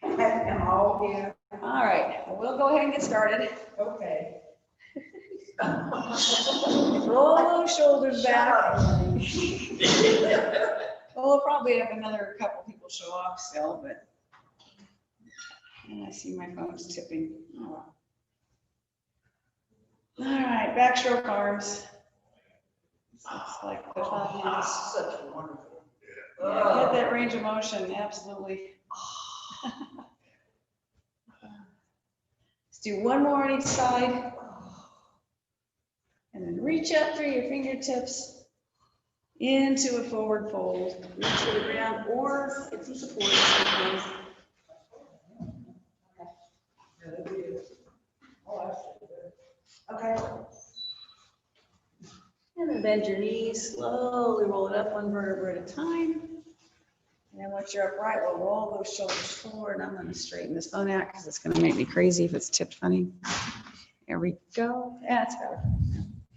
I'm all here. All right, we'll go ahead and get started. Okay. Roll those shoulders Shut back. up, honey. Well, we'll probably have another couple people show up still, but and I see my phone's tipping. Oh, well. All right, backstroke arms. It's like the fun is. Such a wonderful. Yeah, get that range of motion, absolutely. Let's do one more on each side. And then reach up through your fingertips into a forward fold. Reach to the ground or get some support sometimes. Okay. And then bend your knees, slowly roll it up one vertebra at a time. And then once you're upright, we'll roll those shoulders forward. I'm gonna straighten this phone out because it's gonna make me crazy if it's tipped funny. There we go. That's better.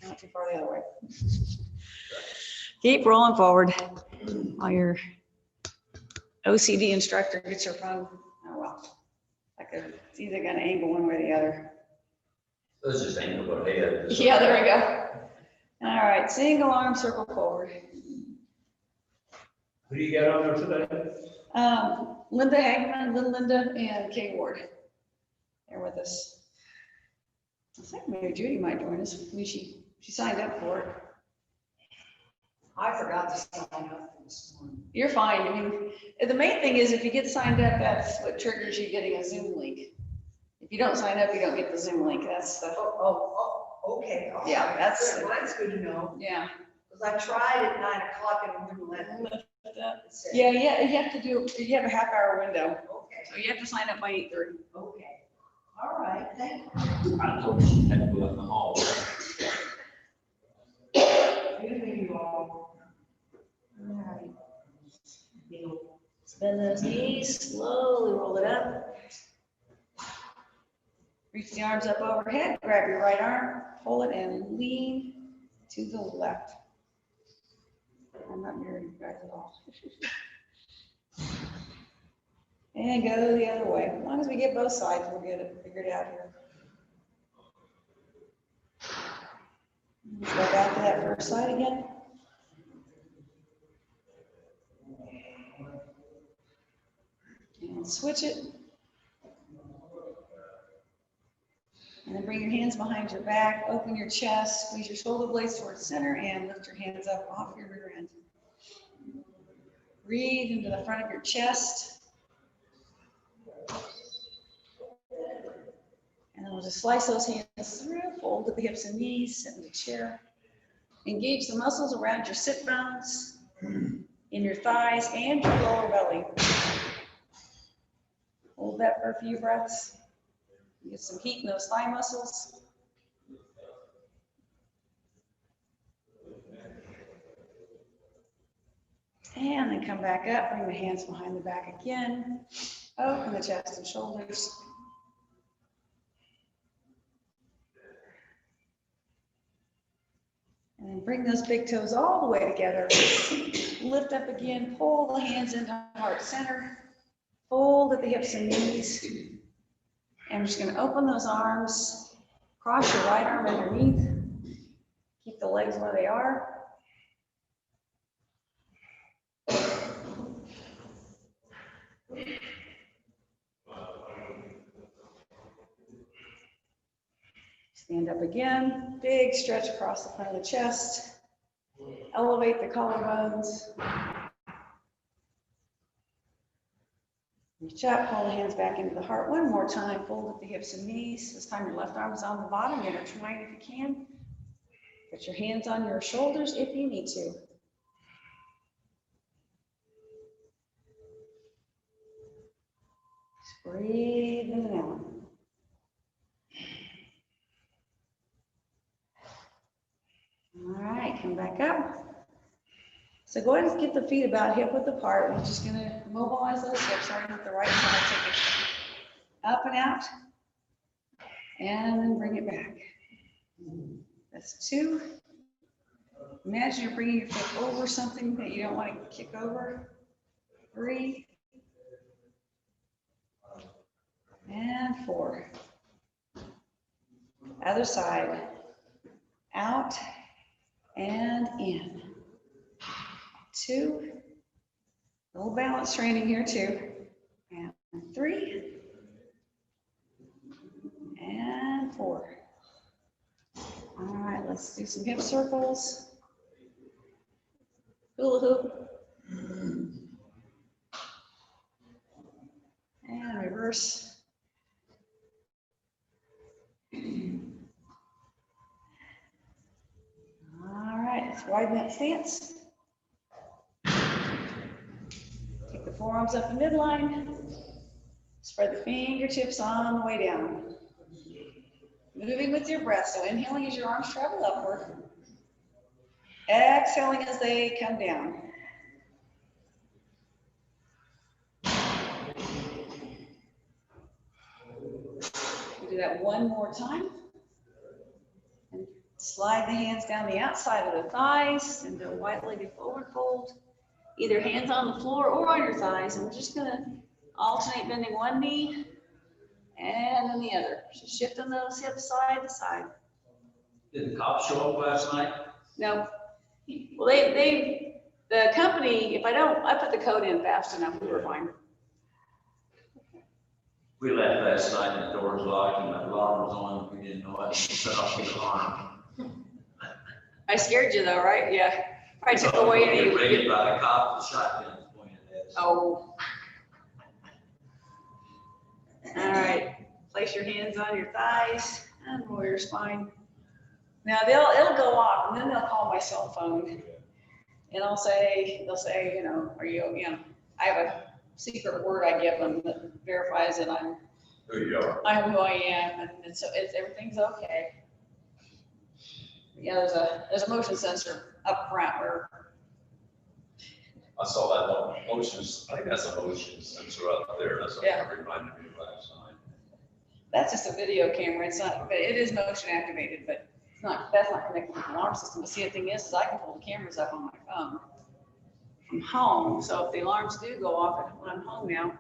Not too far the other way. Keep rolling forward while your OCD instructor gets your phone. Oh, well. It's either gonna angle one way or the other. Let's just angle our head. Yeah, there we go. All right, single arm circle forward. Who do you got on there today? Linda Hagman, Little Linda, and Kay Ward. They're with us. I think maybe Judy might join us. I mean, she signed up for it. I forgot to sign up this morning. You're fine. I mean, the main thing is if you get signed up, that's what triggers you getting a Zoom link. If you don't sign up, you don't get the Zoom link. That's the, Okay. All Yeah, right. that's- Good. Mine's good to know, yeah. because I tried at 9 o'clock and it wouldn't let me. It said- Yeah, you have to you have a half-hour window. Okay, So you have to sign up by 8:30. okay. All right, thank you. I told you she had to go in the hall. Excuse me, you all. All right. Bend those knees, slowly roll it up. Reach the arms up overhead, grab your right arm, pull it and lean to the left. I'm not mirroring you guys at all. And go the other way. As long as we get both sides, we'll get it figured out here. Let's go back to that first side again. And switch it. And then bring your hands behind your back, open your chest, squeeze your shoulder blades towards center, and lift your hands up off your rear end. Breathe into the front of your chest. And then we'll just slice those hands through, fold at the hips and knees, sit in the chair. Engage the muscles around your sit bones, in your thighs, and your lower belly. Hold that for a few breaths. Get some heat in those thigh muscles. And then come back up, bring the hands behind the back again. Open the chest and shoulders. And then bring those big toes all the way together. Lift up again, pull the hands into heart center. Fold at the hips and knees. And we're just going to open those arms, cross your right arm underneath, keep the legs where they are. Stand up again, big stretch across the front of the chest, elevate the collarbones. Reach up, pull the hands back into the heart one more time, fold at the hips and knees. This time your left arm is on the bottom, intertwine if you can. Put your hands on your shoulders if you need to. Just breathe in and out. All right, come back up. So go ahead and get the feet about hip width apart. We're just going to mobilize those hips, starting with the right side. Take it up and out, and then bring it back. That's 2. Imagine you're bringing your foot over something that you don't want to kick over. 3. and 4. Other side. Out and in. 2. A little balance training here too. And 3. And 4. All right, let's do some hip circles. Hula hoop. And reverse. All right, let's widen that stance. Take the forearms up the midline. Spread the fingertips on the way down. Moving with your breath, so inhaling as your arms travel upward. Exhaling as they come down. We'll do that one more time. And slide the hands down the outside of the thighs and do a wide-legged forward fold. Either hands on the floor or on your thighs. And we're just gonna alternate bending one knee and then the other. Just shifting those hips side to side. Did the cops show up last night? No. Well, the company, if I put the code in fast enough, we were fine. We left last night and the door was locked and the alarm was on. We didn't know it. Set off the alarm. I scared you though, right? Yeah. I took away any. We were raided by a cop with shotguns pointed at us. Oh. All right. Place your hands on your thighs and warrior spine. Now it'll go off and then they'll call my cell phone. And they'll say, you know, I have a secret word I give them that verifies that I'm Who you are. who I am, and so everything's okay. Yeah, there's a motion sensor up front where. I saw that on motions, I think that's a motion sensor up there, that's what Yeah. reminded me last night. That's just a video camera. It's not, but it is motion activated, but it's not, that's not connected to the alarm system. But see, the thing is I can pull the cameras up on my phone from home. So if the alarms do go off when I'm home now,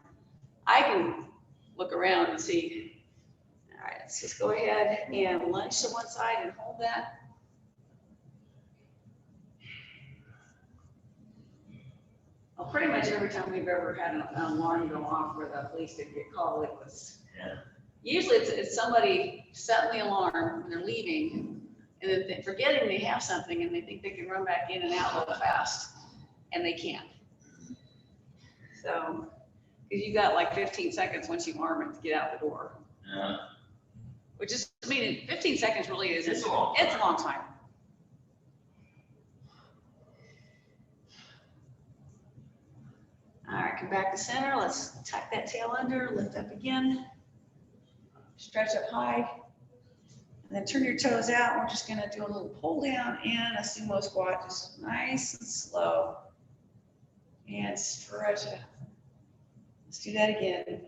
I can look around and see. All right, let's just go ahead and lunge to one side and hold that. Well, pretty much every time we've ever had an alarm go off where the police did get called, it was, Yeah. usually it's somebody setting the alarm and they're leaving and then they're forgetting they have something and they think they can run back in and out real fast and they can't. So, because you got like 15 seconds once you arm it to get out the door, Yeah. which is, I mean, 15 seconds really is, It's a long it's a long time. All right, come back to center. Let's tuck that tail under, lift up again. Stretch up high. And then turn your toes out. We're just gonna do a little pull down and a sumo squat, just nice and slow. And stretch it. Let's do that again.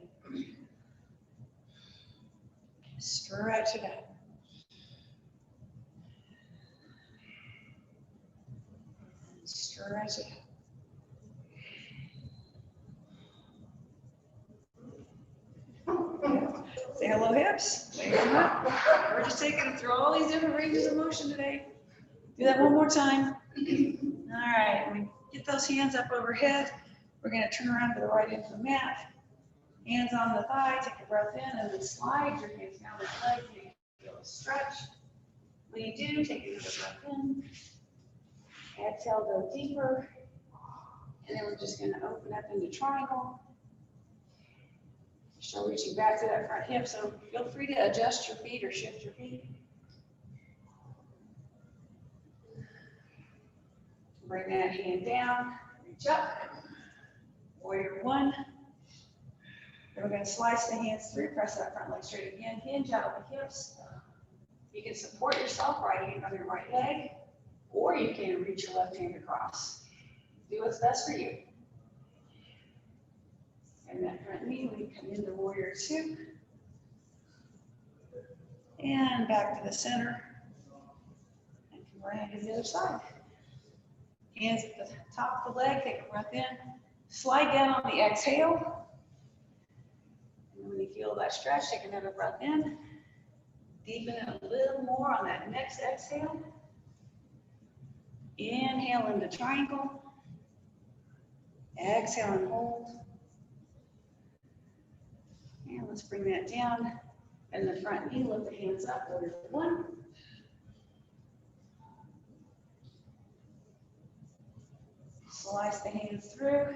Stretch it out. Stretch it out. Say hello, hips. Wave them up. We're just taking them through all these different ranges of motion today. Do that one more time. All right, we get those hands up overhead. We're gonna turn around to the right end of the mat. Hands on the thigh, take a breath in, and then slide your hands down the leg. Feel a stretch. When you do, take another breath in. Exhale, go deeper. And then we're just gonna open up into triangle. Still reaching back to that front hip, so feel free to adjust your feet or shift your feet. Bring that hand down, reach up. Warrior one. Then we're going to slice the hands through, press that front leg straight again, hinge out of the hips. You can support yourself right hand on your right leg, or you can reach your left hand across. Do what's best for you. And that front knee, we come into warrior two. And back to the center. And come right to the other side. Hands at the top of the leg, take a breath in. Slide down on the exhale. And when you feel that stretch, take another breath in. Deepen it a little more on that next exhale. Inhale into triangle. Exhale and hold. And let's bring that down. And the front knee, lift the hands up, warrior one. Slice the hands through.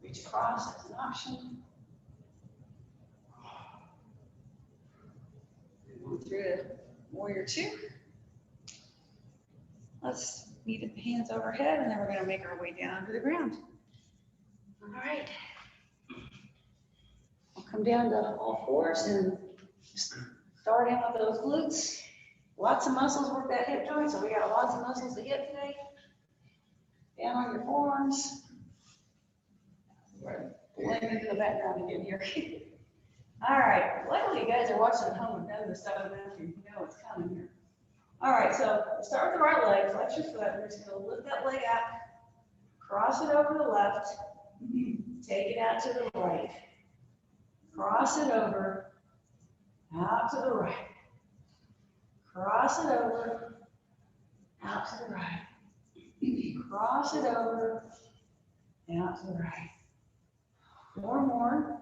Reach across as an option. Move through to warrior two. Let's meet the hands overhead, and then we're gonna make our way down to the ground. All right. We'll come down to all fours and just start in with those glutes. Lots of muscles work that hip joint, so we got lots of muscles to hit today. Down on your forearms. We're blending into the background again here. All right, luckily you guys are watching at home and none of the stuff in you know what's coming here. All right, so start with the right leg, flex your foot. We're just gonna lift that leg out, cross it over the left, take it out to the right. Cross it over, out to the right. Cross it over, out to the right. Cross it over, out to the right. Four more.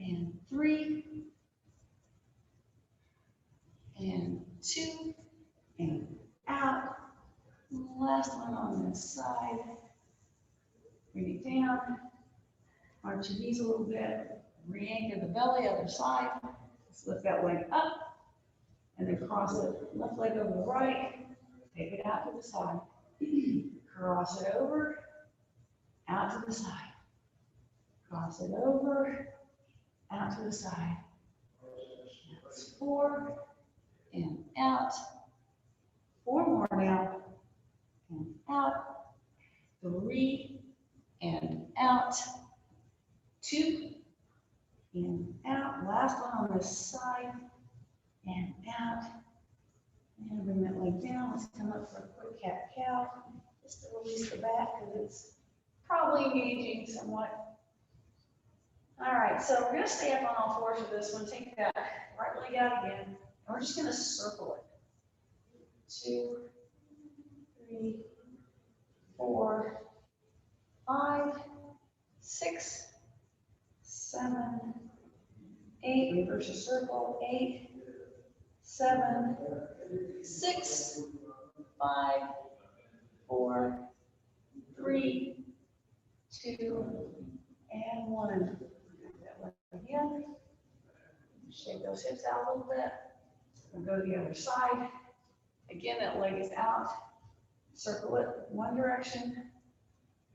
And 3. And 2. And out. Last one on this side. Bring it down. Arch your knees a little bit. Re-anchor the belly, other side. Let's lift that leg up. And then cross the left leg over the right. Take it out to the side. Cross it over. Out to the side. Cross it over. Out to the side. That's 4. And out. 4 more now. And out. 3. And out. 2. And out. Last one on this side. And out. And bring that leg down. Let's come up for a quick cat-cow. Just to release the back because it's probably engaging somewhat. All right, so we're gonna stay up on all fours for this one. Take that right leg out again. And we're just gonna circle it. 2, 3, 4, 5, 6, 7, 8. Reverse your circle. 8, 7, 6, 5, 4, 3, 2, and 1. That leg again. Shake those hips out a little bit. We'll go to the other side. Again, that leg is out. Circle it one direction.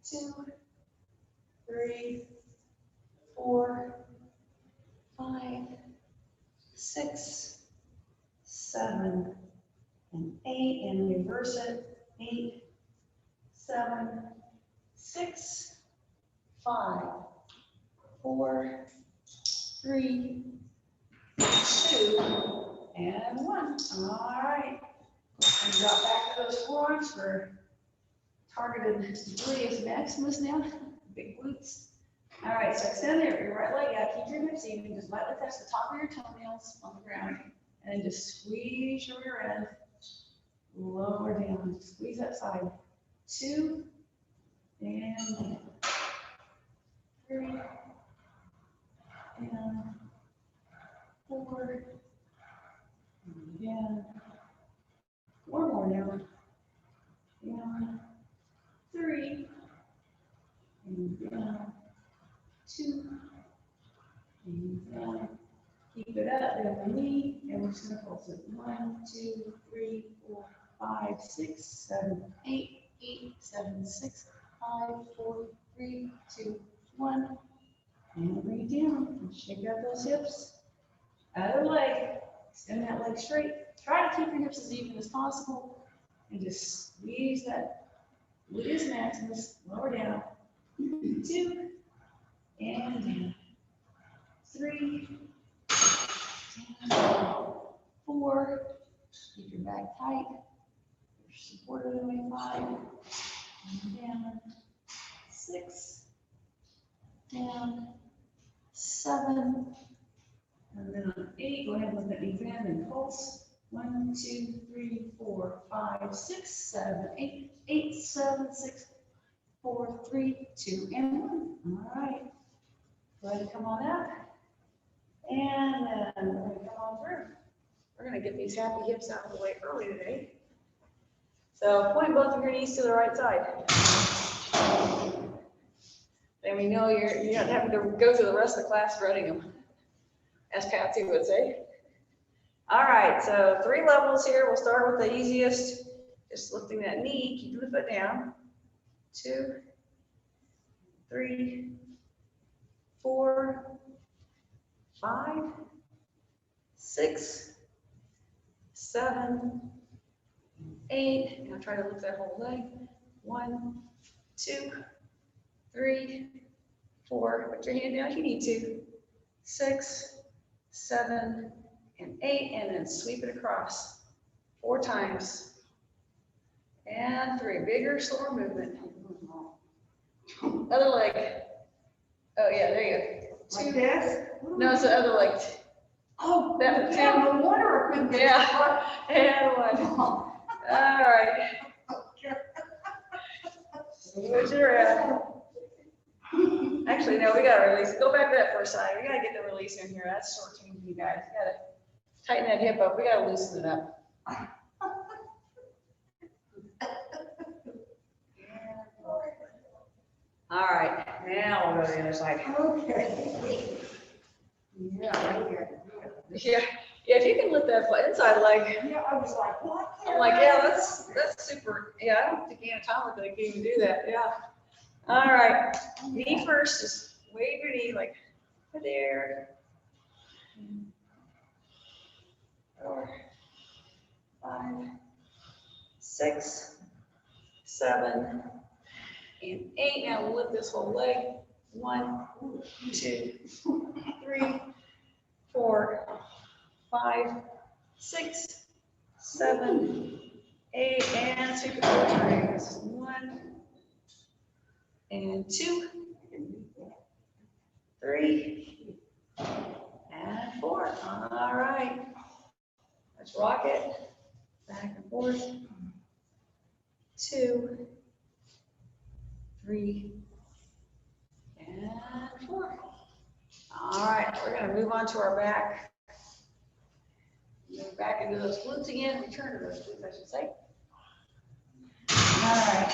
2, 3, 4, 5, 6, 7, and 8. And reverse it. 8, 7, 6, 5, 4, 3, 2, and 1. All right. And drop back to those forearms for targeted gluteus maximus now. Big glutes. All right, so extend your right leg out. Keep your hips even. Just lightly touch the top of your toenails on the ground. And then just squeeze your rear end. Lower down. Squeeze that side. 2, and 3, and 4, and again. 4 more now. And 3, and down. 2, and down. Keep it up, bend the knee, and we're just gonna pulse it. 1, 2, 3, 4, 5, 6, 7, 8, 7, 6, 5, 4, 3, 2, 1. And bring it down. And shake out those hips. Other leg. Extend that leg straight. Try to keep your hips as even as possible. And just squeeze that gluteus maximus. Lower down. 2. And down. 3. And 4. Keep your back tight. Your support of the way 5. And down. 6. down, 7, and then on 8, go ahead and let that knee bend and pulse. 1, 2, 3, 4, 5, 6, 7, 8, 8, 7, 6, 4, 3, 2, and 1. All right. Go ahead and come on up. And then we're going to come on through. We're going to get these happy hips out of the way early today. So point both of your knees to the right side. Then we know you're not having to go through the rest of the class running them, as Patsy would say. All right, so 3 levels here. We'll start with the easiest, just lifting that knee, keeping the foot down. 2, 3, 4, 5, 6, 7, 8. Now try to lift that whole leg. 1, 2, 3, 4. Put your hand down if you need to. 6, 7, and 8, and then sweep it across 4 times. And 3. Bigger, slower movement. Other leg. Oh yeah, there you go. 2. Like this? No, it's the other leg. Oh, That was yeah, 2. no wonder I couldn't get. Yeah. And 1. All right. Switch it around. Actually, no, we gotta release. Go back to that first side. We gotta get the release in here. That's short changing, you guys. We gotta tighten that hip up. We gotta loosen it up. All right, now we'll go to the other side. Okay. Yeah, right here. Yeah, if you can lift that inside leg, Yeah, I was like, what? I'm like, yeah, that's super. Yeah, I don't think anatomically I can even do that. Yeah. All right, knee first. Just wave your knee like there. 4, 5, 6, 7, and 8. Now we'll lift this whole leg. 1, 2, 3, 4, 5, 6, 7, 8, and sweep it 4 times. 1, and 2, 3, and 4. All right. Let's rock it. Back and forth. 2, 3, and 4. All right, we're going to move on to our back. Move back into those glutes again. Return to those glutes, I should say. All right.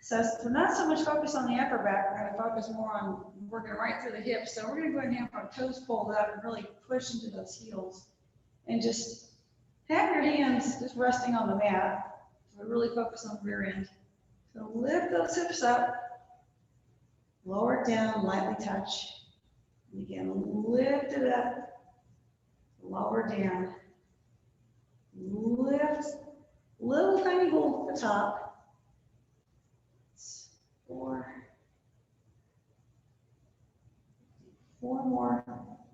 So not so much focus on the upper back. We're going to focus more on working right through the hips. So we're going to go ahead and have our toes pulled out and really push into those heels. And just have your hands just resting on the mat. So really focus on the rear end. So lift those hips up. Lower it down, lightly touch. And again, lift it up. Lower down. Lift. Little tiny hold at the top. 4 more.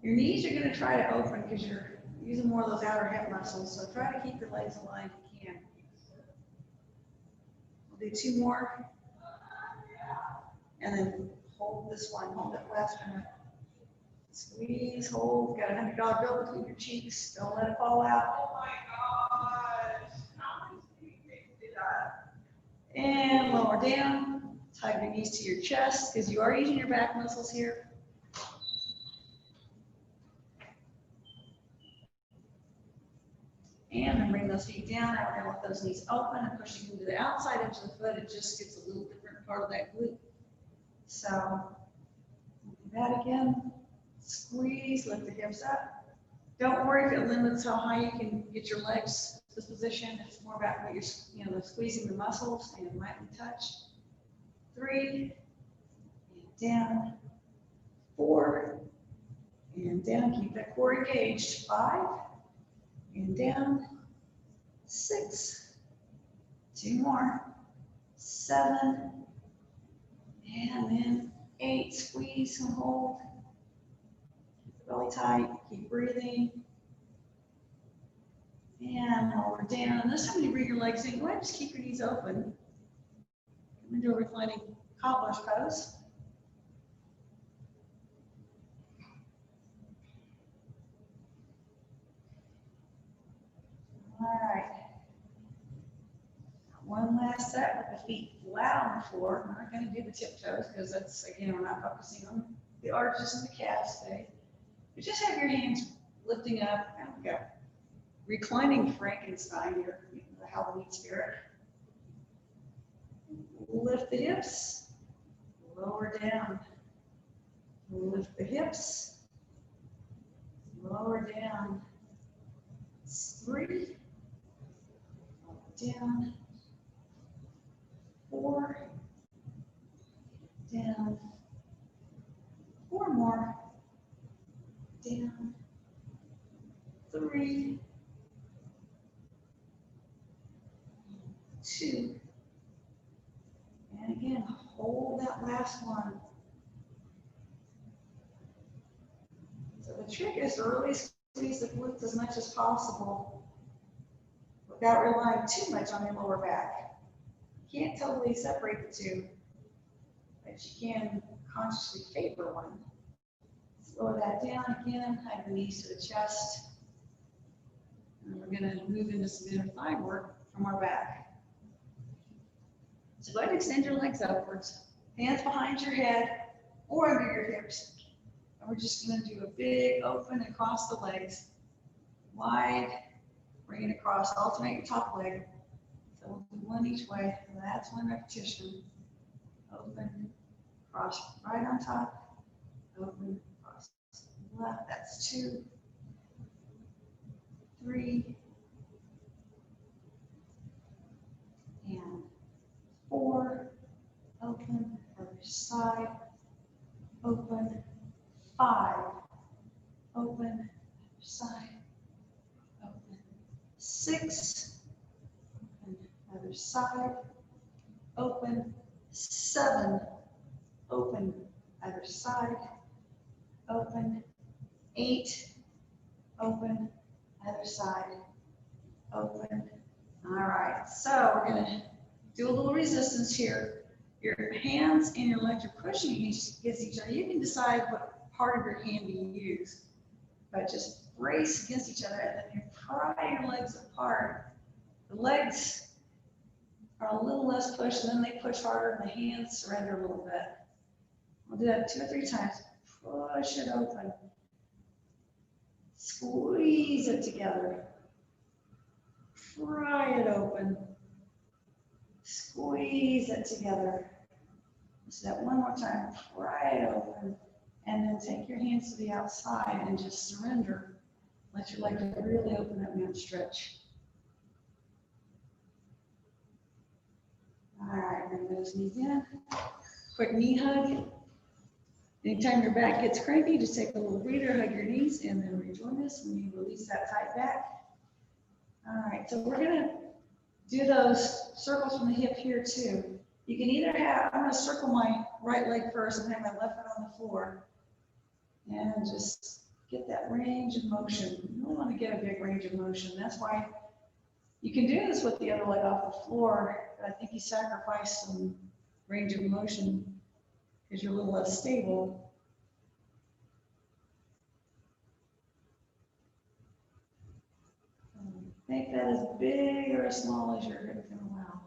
Your knees are going to try to open because you're using more of those outer hip muscles. So try to keep your legs aligned if you can. We'll do 2 more. And then hold this one. Hold that last one. Squeeze, hold. Got a $100 bill between your cheeks. Don't let it fall out. Oh my gosh. And lower down. Tighten your knees to your chest because you are using your back muscles here. And then bring those feet down. Now we're going to let those knees open and pushing into the outside edge of the foot. It just gets a little different part of that glute. So do that again. Squeeze, lift the hips up. Don't worry if it limits how high you can get your legs this position. It's more about what you're, squeezing the muscles and lightly touch. 3, and down. 4, and down. Keep that core engaged. 5, and down. 6, 2 more. 7, and then 8. Squeeze and hold. Keep the belly tight. Keep breathing. And lower down. And this time when you bring your legs in, go ahead and just keep your knees open. Come into a reclining cobbler's pose. All right. One last set with the feet flat on the floor. We're not going to do the tiptoes because that's, again, we're not focusing on the arches and the calves today. But just have your hands lifting up. There we go. Reclining Frankenstein, the Halloween spirit. Lift the hips, lower down. Lift the hips, lower down. 3, down. 4, down. 4 more, down. 3, 2, and again, hold that last one. So the trick is to really squeeze the glutes as much as possible without relying too much on your lower back. You can't totally separate the two, but you can consciously favor one. Slow that down again, hide the knees to the chest. And we're gonna move into some inner thigh work from our back. So go ahead and extend your legs upwards, hands behind your head or under your hips. And we're just gonna do a big open across the legs, wide, bring it across, alternate your top leg. So we'll do one each way, and that's 1 repetition. Open, cross right on top, open, cross left, that's 2, 3, and 4, open, other side, open, 5, open, other side, open, 6, open, other side, open, 7, open, other side, open, 8, open, other side, open. All right, so we're gonna do a little resistance here. Your hands and your legs are pushing against each other. You can decide what part of your hand you use, but just brace against each other and then you pry your legs apart. The legs are a little less push, and then they push harder, and the hands surrender a little bit. We'll do that 2 or 3 times. Push it open. Squeeze it together. Pry it open. Squeeze it together. Let's do that one more time. Pry it open. And then take your hands to the outside and just surrender. Let your legs really open up and stretch. All right, bring those knees in. Quick knee hug. Anytime your back gets cranky, just take a little breather, hug your knees, and then rejoin us when you release that tight back. All right, so we're gonna do those circles from the hip here too. You can either have, I'm gonna circle my right leg first and have my left foot on the floor. And just get that range of motion. You really wanna get a big range of motion. That's why you can do this with the other leg off the floor, but I think you sacrifice some range of motion because you're a little less stable. Make that as big or as small as your hip can allow.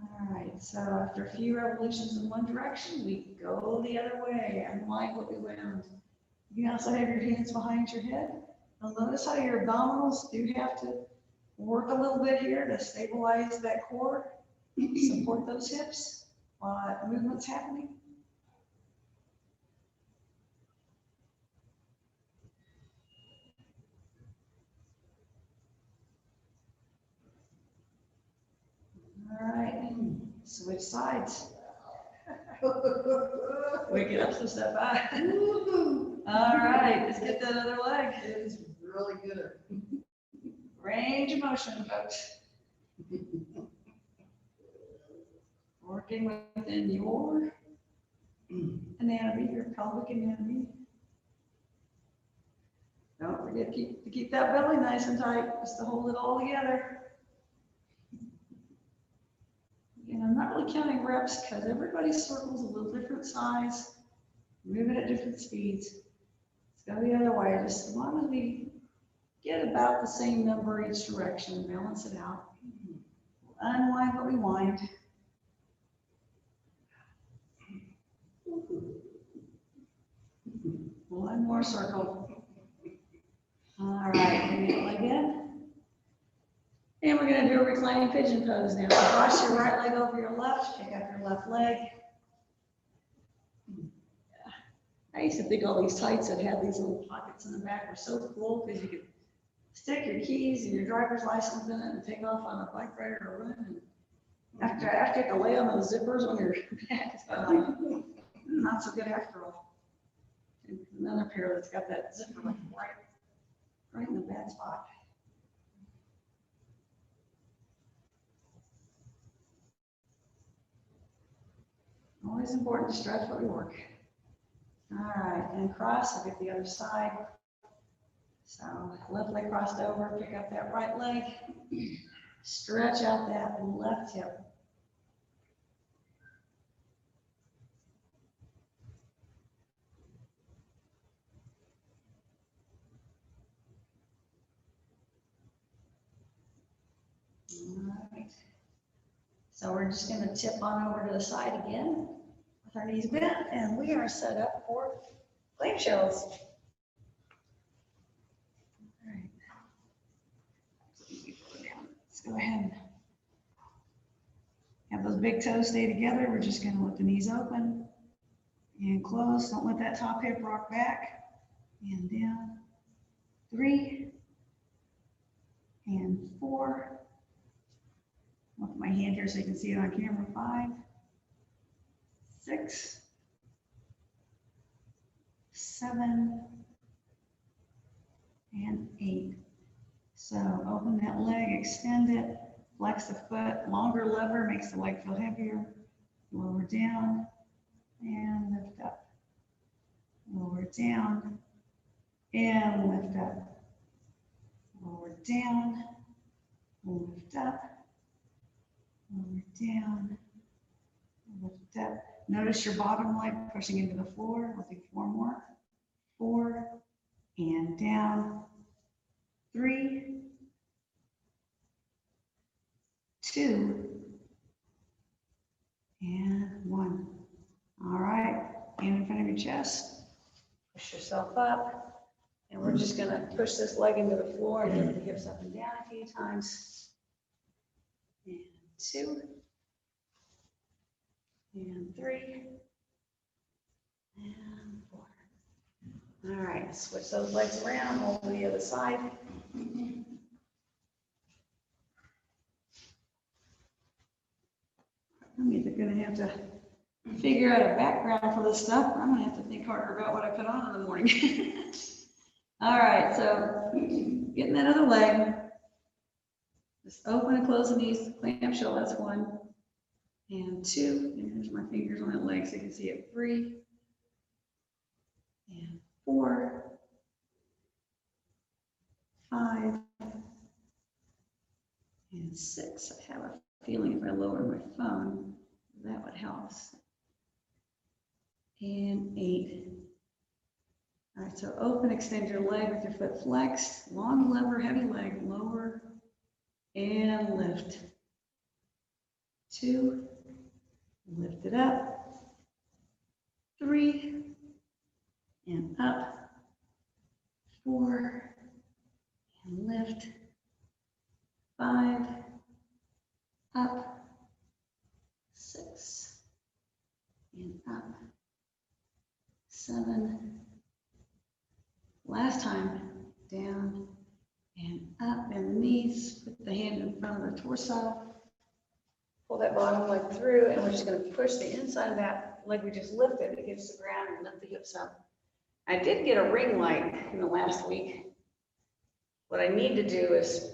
All right, so after a few revolutions in one direction, we go the other way, unlike what we went. You can also have your hands behind your head. Now notice how your abdominals do have to work a little bit here to stabilize that core, support those hips while that movement's happening. All right, switch sides. Wake it up some stuff out. All right, let's get that other leg. It is really good. Range of motion, folks. Working within your anatomy, your pelvic anatomy. Don't forget to keep that belly nice and tight, just to hold it all together. really counting reps because everybody's circle's a little different size, moving at different speeds. Let's go the other way, just as long as we get about the same number each direction, balance it out. Unwind what we wind. One more circle. All right, bring that leg in. And we're gonna do a reclining pigeon pose now. Cross your right leg over your left, pick up your left leg. I used to think all these tights that had these little pockets in the back were so cool because you could stick your keys and your driver's license in it and take off on a bike ride or a run. And after you have to lay on those zippers on your back, it's kind of like, not so good after all. And another pair that's got that zipper like right in the bad spot. Always important to stretch what we work. All right, and cross, I'll get the other side. So left leg crossed over, pick up that right leg, stretch out that left hip. All right. So we're just going to tip on over to the side again with our knees bent, and we are set up for clamshells. All right. Let's go ahead and have those big toes stay together. We're just going to let the knees open and close. Don't let that top hip rock back and down. 3 and 4. I'll put my hand here so you can see it on camera. 5, 6, 7, and 8. So open that leg, extend it, flex the foot. Longer lever makes the leg feel heavier. Lower down and lift up. Lower down and lift up. Lower down, lift up. Lower down, lift up. Notice your bottom leg pushing into the floor. We'll do 4 more. 4 and down. 3, 2, and 1. All right, hand in front of your chest. Push yourself up. And we're just going to push this leg into the floor and get the hips up and down a few times. And 2, and 3, and 4. All right, switch those legs around, hold to the other side. I'm either gonna have to figure out a background for this stuff, or I'm gonna have to think harder about what I put on in the morning. All right, so getting that other leg. Just open and close the knees, clamshell, that's 1. And 2, and here's my fingers on that leg so you can see it. 3, and 4, 5, and 6. I have a feeling if I lower my phone, that would help. And 8. All right, so open, extend your leg with your foot flexed, long lever, heavy leg, lower, and lift. 2, lift it up. 3, and up. 4, and lift. 5, up. 6, and up. 7, last time, down and up, and the knees, put the hand in front of the torso. Pull that bottom leg through, and we're just going to push the inside of that leg we just lifted against the ground and lift the hips up. I did get a ring light in the last week. What I need to do is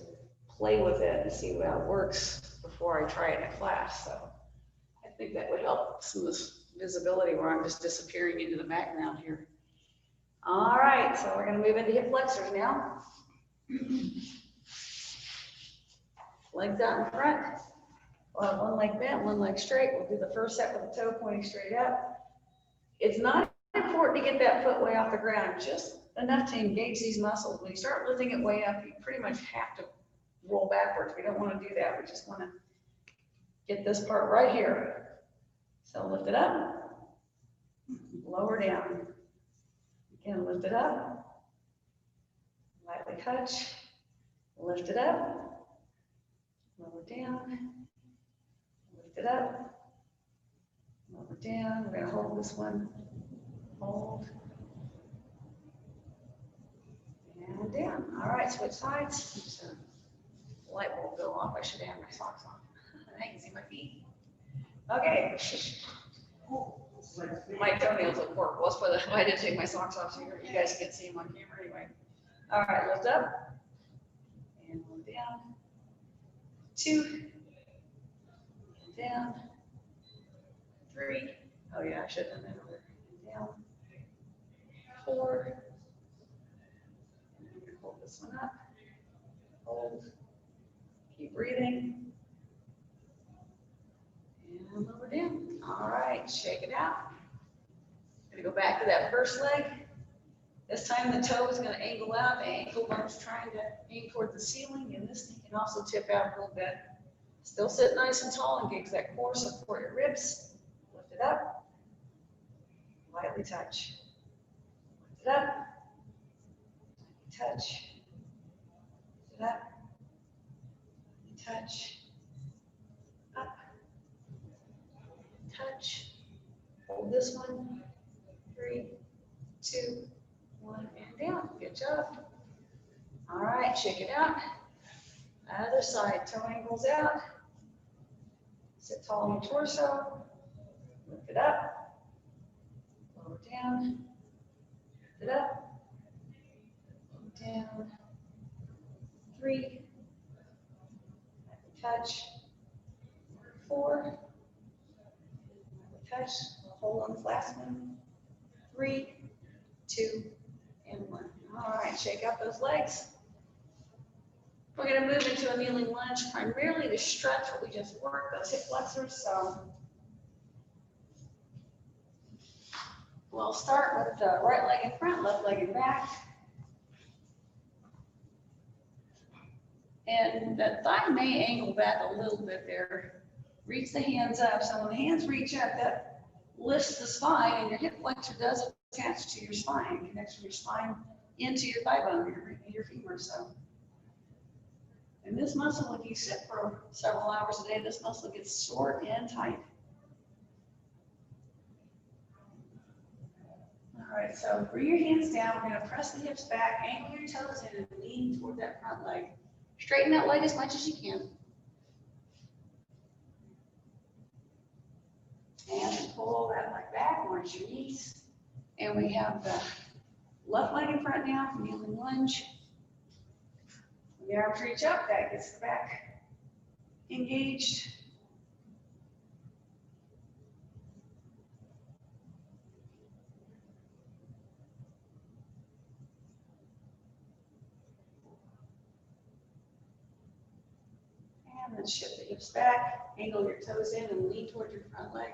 play with it and see how it works before I try it in a class. So I think that would help some of this visibility where I'm just disappearing into the background here. All right, so we're going to move into hip flexors now. Legs out in front. We'll have one leg bent, one leg straight. We'll do the first set with the toe pointing straight up. It's not important to get that foot way off the ground, just enough to engage these muscles. When you start lifting it way up, you pretty much have to roll backwards. We don't want to do that. We just want to get this part right here. So lift it up, lower down. Again, lift it up, lightly touch, lift it up, lower down, lift it up, lower down. We're gonna hold this one, hold, and down. All right, switch sides. Just a light bulb go off. I should have had my socks on. I can see my feet. Okay. My toenails look horrible. That's why I didn't take my socks off so you guys can see them on camera anyway. All right, lift up and one down, 2, and down, 3. Oh yeah, I should have done that over. And down, 4. And I'm gonna hold this one up. Hold. Keep breathing. And lower down. All right, shake it out. Gonna go back to that first leg. This time the toe is gonna angle out, the ankle bone's trying to aim toward the ceiling, and this thing can also tip out a little bit. Still sit nice and tall, engage that core, support your ribs. Lift it up. Lightly touch. Lift it up. Touch. Lift it up. Touch. Up. Touch. Hold this one. 3, 2, 1, and down. Good job. All right, shake it out. Other side, toe angles out. Sit tall on the torso. Lift it up. Lower down. Lift it up. Lower down. 3. Touch. 4. Touch. Hold on this last one. 3, 2, and 1. All right, shake out those legs. We're going to move into a kneeling lunge, primarily to stretch what we just worked, those hip flexors. So we'll start with the right leg in front, left leg in back. And the thigh may angle back a little bit there. Reach the hands up. So when the hands reach up, that lifts the spine, and your hip flexor does attach to your spine, connects your spine into your thigh bone, your femur. So, and this muscle, if you sit for several hours a day, this muscle gets short and tight. All right, so bring your hands down. We're going to press the hips back, angle your toes in, and lean toward that front leg. Straighten that leg as much as you can. And pull that leg back, launch your knees. And we have the left leg in front now, kneeling lunge. When the arms reach up, that gets the back engaged. And then shift the hips back, angle your toes in and lean toward your front leg.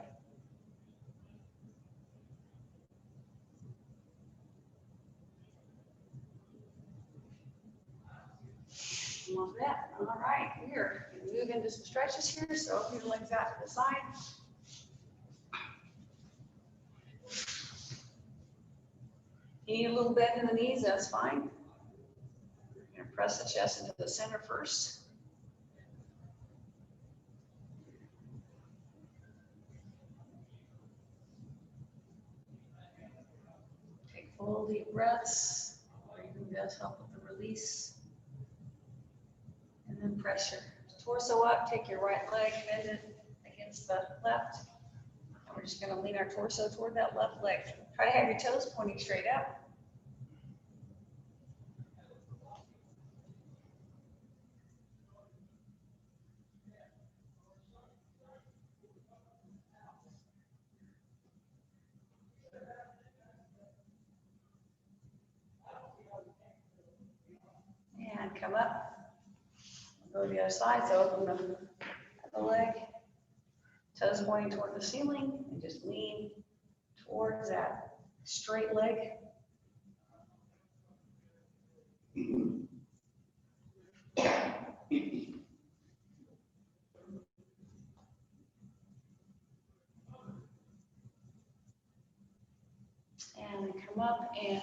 Love that. All right, we're going to move into some stretches here. So open your legs out to the side. You need a little bend in the knees, that's fine. We're going to press the chest into the center first. Take full deep breaths. Breathing does help with the release. And then press your torso up, take your right leg, bend it against the left. And we're just going to lean our torso toward that left leg. Try to have your toes pointing straight up. And come up. Go to the other side, so open the leg, toes pointing toward the ceiling, and just lean towards that straight leg. And then come up and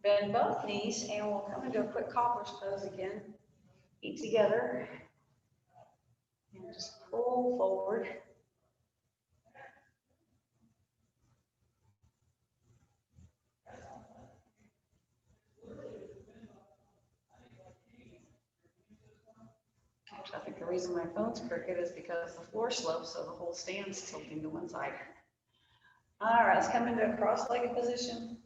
bend both knees, and we'll come into a quick cobbler's pose again. Feet together. And just pull forward. Actually, I think the reason my phone's crooked is because the floor slopes, so the whole stand's tilting to one side. All right, let's come into a cross-legged position.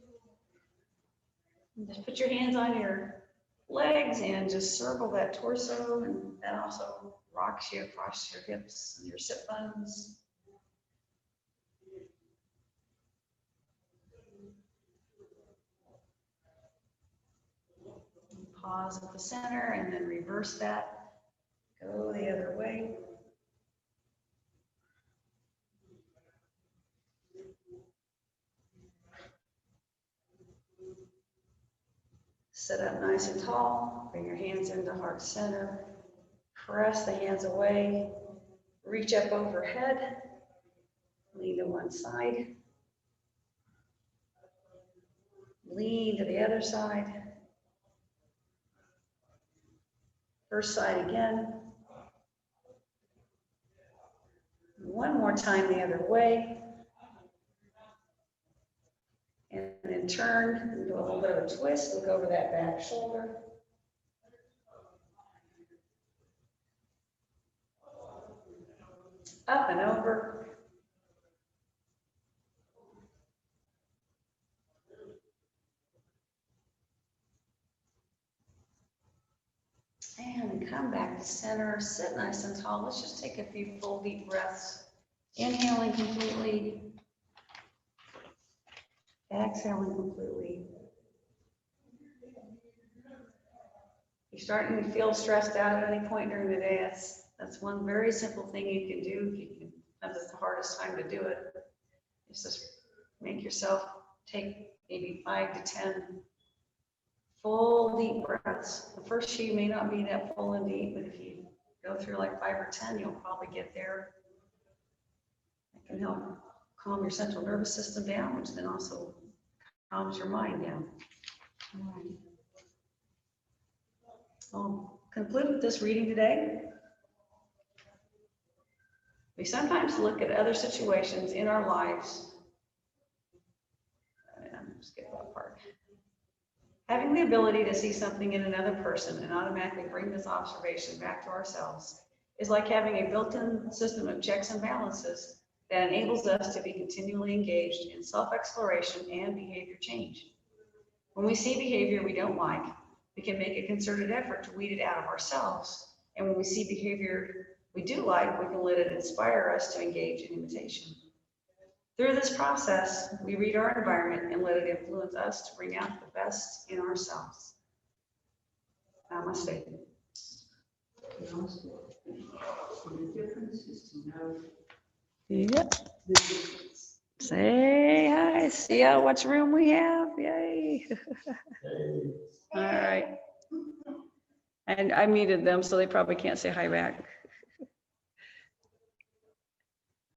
And just put your hands on your legs and just circle that torso, and that also rocks you across your hips and your sit bones. Pause at the center and then reverse that. Go the other way. Sit up nice and tall. Bring your hands into heart center. Press the hands away. Reach up overhead. Lean to one side. Lean to the other side. First side again. One more time the other way. And then turn and do a little bit of a twist. Look over that back shoulder. Up and over. And come back to center, sit nice and tall. Let's just take a few full deep breaths. Inhaling completely. Exhaling completely. You're starting to feel stressed out at any point during the day. That's one very simple thing you can do. If you can, that's the hardest time to do it. Is just make yourself take maybe 5 to 10 full deep breaths. The first few may not be that full and deep, but if you go through like 5 or 10, you'll probably get there. It can help calm your central nervous system down, which then also calms your mind down. All right. I'll conclude with this reading today. We sometimes look at other situations in our lives. Skip that part. Having the ability to see something in another person and automatically bring this observation back to ourselves is like having a built-in system of checks and balances that enables us to be continually engaged in self-exploration and behavior change. When we see behavior we don't like, we can make a concerted effort to weed it out of ourselves. And when we see behavior we do like, we can let it inspire us to engage in imitation. Through this process, we read our environment and let it influence us to bring out the best in ourselves. Namaste. The difference is to know Yep. the difference. Say hi. See how much room we have. Yay. All right. And I muted them, so they probably can't say hi back.